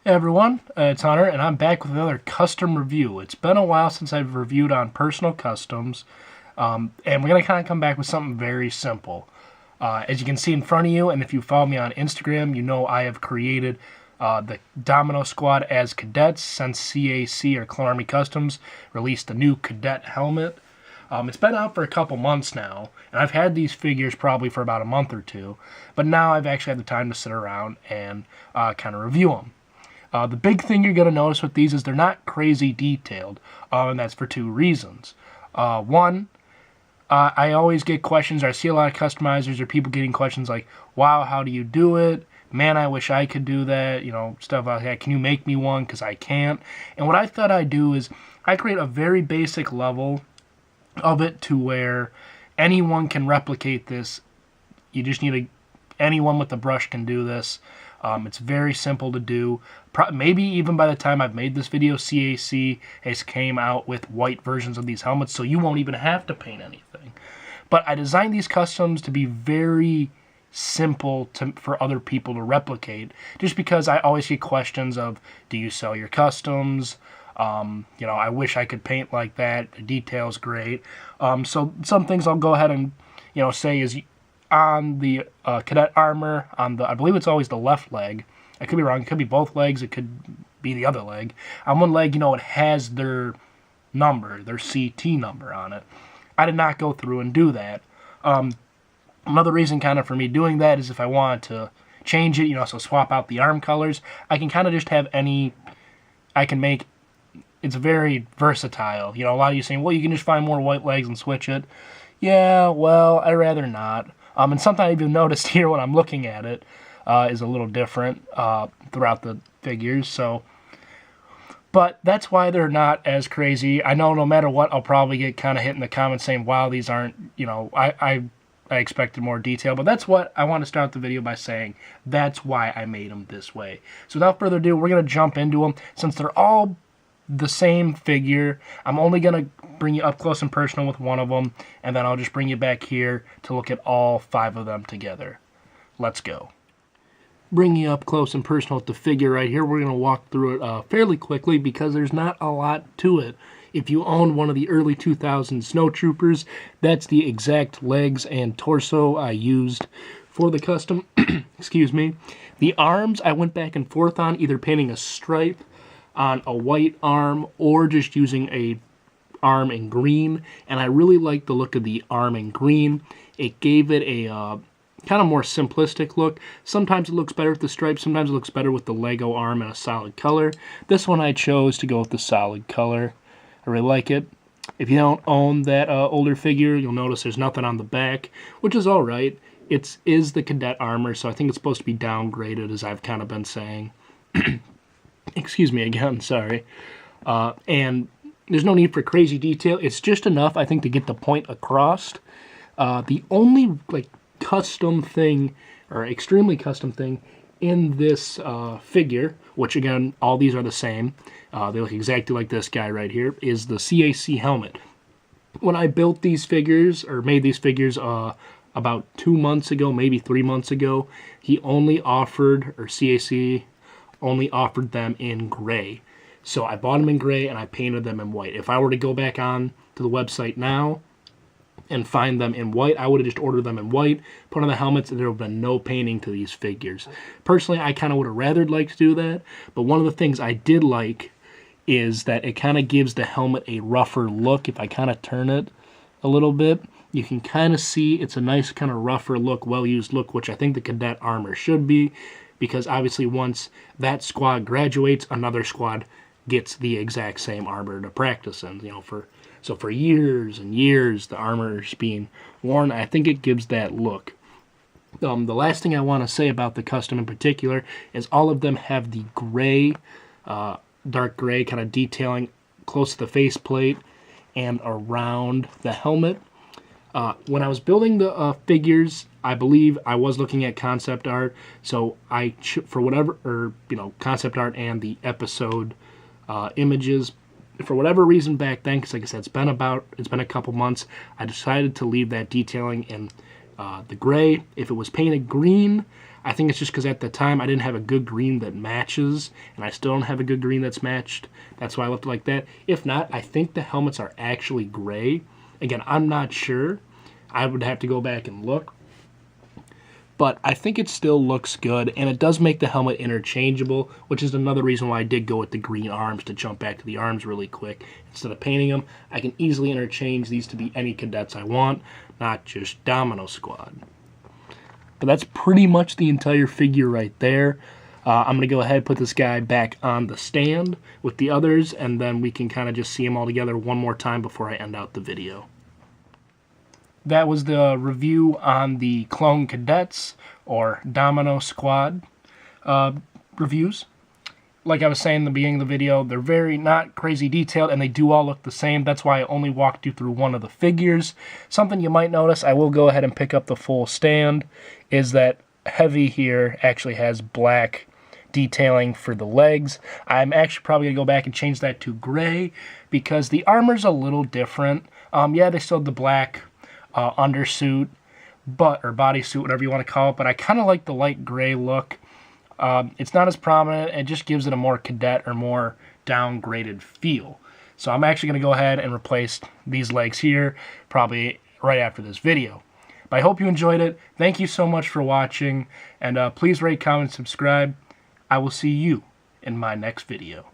Hey everyone, it's Hunter, and I'm back with another custom review. It's been a while since I've reviewed on personal customs, and we're going to kind of come back with something very simple. As you can see in front of you, and if you follow me on Instagram, you know I have created the Domino squad as cadets since CAC, or Clone Army Customs, released the new cadet helmet. It's been out for a couple months now, and I've had these figures probably for about a month or two, but now I've actually had the time to sit around and kind of review them. The big thing you're going to notice with these is they're not crazy detailed, and that's for two reasons. One, I always get questions, or I see a lot of customizers or people getting questions like, wow, how do you do it? Man, I wish I could do that, you know, stuff like that. Can you make me one? Because I can't. And what I thought I'd do is I create a very basic level of it to where anyone can replicate this. You just need anyone with a brush can do this. It's very simple to do. Maybe even by the time I've made this video, CAC has came out with white versions of these helmets, so you won't even have to paint anything. But I designed these customs to be very simple for other people to replicate, just because I always get questions of, do you sell your customs? I wish I could paint like that. The detail's great. So some things I'll go ahead and, say is on the cadet armor, I believe it's always the left leg. I could be wrong. It could be both legs. It could be the other leg. On one leg, it has their number, their CT number on it. I did not go through and do that. Another reason kind of for me doing that is if I wanted to change it, so swap out the arm colors, I can kind of just have it's very versatile. A lot of you saying, well, you can just find more white legs and switch it. Yeah, well, I'd rather not. And something I've even noticed here when I'm looking at it is a little different throughout the figures. But that's why they're not as crazy. I know no matter what, I'll probably get kind of hit in the comments saying, wow, these aren't, I expected more detail. But that's what I want to start the video by saying. That's why I made them this way. So without further ado, we're going to jump into them. Since they're all the same figure, I'm only going to bring you up close and personal with one of them, and then I'll just bring you back here to look at all 5 of them together. Let's go. Bring you up close and personal with the figure right here. We're going to walk through it fairly quickly because there's not a lot to it. If you own one of the early 2000s Snow Troopers, that's the exact legs and torso I used for the custom. Excuse me. The arms I went back and forth on, either painting a stripe on a white arm or just using a arm in green, and I really like the look of the arm in green. It gave it a kind of more simplistic look. Sometimes it looks better with the stripes, sometimes it looks better with the Lego arm in a solid color. This one I chose to go with the solid color. I really like it. If you don't own that older figure, you'll notice there's nothing on the back, which is alright. It is the cadet armor, so I think it's supposed to be downgraded, as I've kind of been saying. Excuse me again, sorry. And there's no need for crazy detail. It's just enough, I think, to get the point across. The only custom thing, or extremely custom thing, in this figure, which again, all these are the same, they look exactly like this guy right here, is the CAC helmet. When I built these figures, or made these figures about 2 months ago, maybe 3 months ago, he only offered, or CAC only offered them in gray. So I bought them in gray and I painted them in white. If I were to go back on to the website now and find them in white, I would have just ordered them in white, put on the helmets, and there would have been no painting to these figures. Personally, I kind of would have rather liked to do that, but one of the things I did like is that it kind of gives the helmet a rougher look. If I kind of turn it a little bit, you can kind of see it's a nice kind of rougher look, well-used look, which I think the cadet armor should be, because obviously once that squad graduates, another squad gets the exact same armor to practice in. So for years and years, the armor is being worn. I think it gives that look. The last thing I want to say about the custom in particular is all of them have the gray, dark gray kind of detailing close to the faceplate and around the helmet. When I was building the figures, I believe I was looking at concept art, so concept art and the episode images. For whatever reason back then, because like I said, it's been a couple months, I decided to leave that detailing in the gray. If it was painted green, I think it's just because at the time I didn't have a good green that matches, and I still don't have a good green that's matched. That's why I left it like that. If not, I think the helmets are actually gray. Again, I'm not sure. I would have to go back and look. But I think it still looks good, and it does make the helmet interchangeable, which is another reason why I did go with the green arms, to jump back to the arms really quick. Instead of painting them, I can easily interchange these to be any cadets I want, not just Domino Squad. But that's pretty much the entire figure right there. I'm going to go ahead and put this guy back on the stand with the others, and then we can kind of just see them all together one more time before I end out the video. That was the review on the Clone Cadets, or Domino Squad reviews. Like I was saying in the beginning of the video, they're very not crazy detailed, and they do all look the same. That's why I only walked you through one of the figures. Something you might notice, I will go ahead and pick up the full stand, is that Heavy here actually has black detailing for the legs. I'm actually probably going to go back and change that to gray, because the armor's a little different. Yeah, they still have the black undersuit, or bodysuit, whatever you want to call it, but I kind of like the light gray look. It's not as prominent, it just gives it a more cadet or more downgraded feel. So I'm actually going to go ahead and replace these legs here, probably right after this video. But I hope you enjoyed it. Thank you so much for watching, and please rate, comment, subscribe. I will see you in my next video.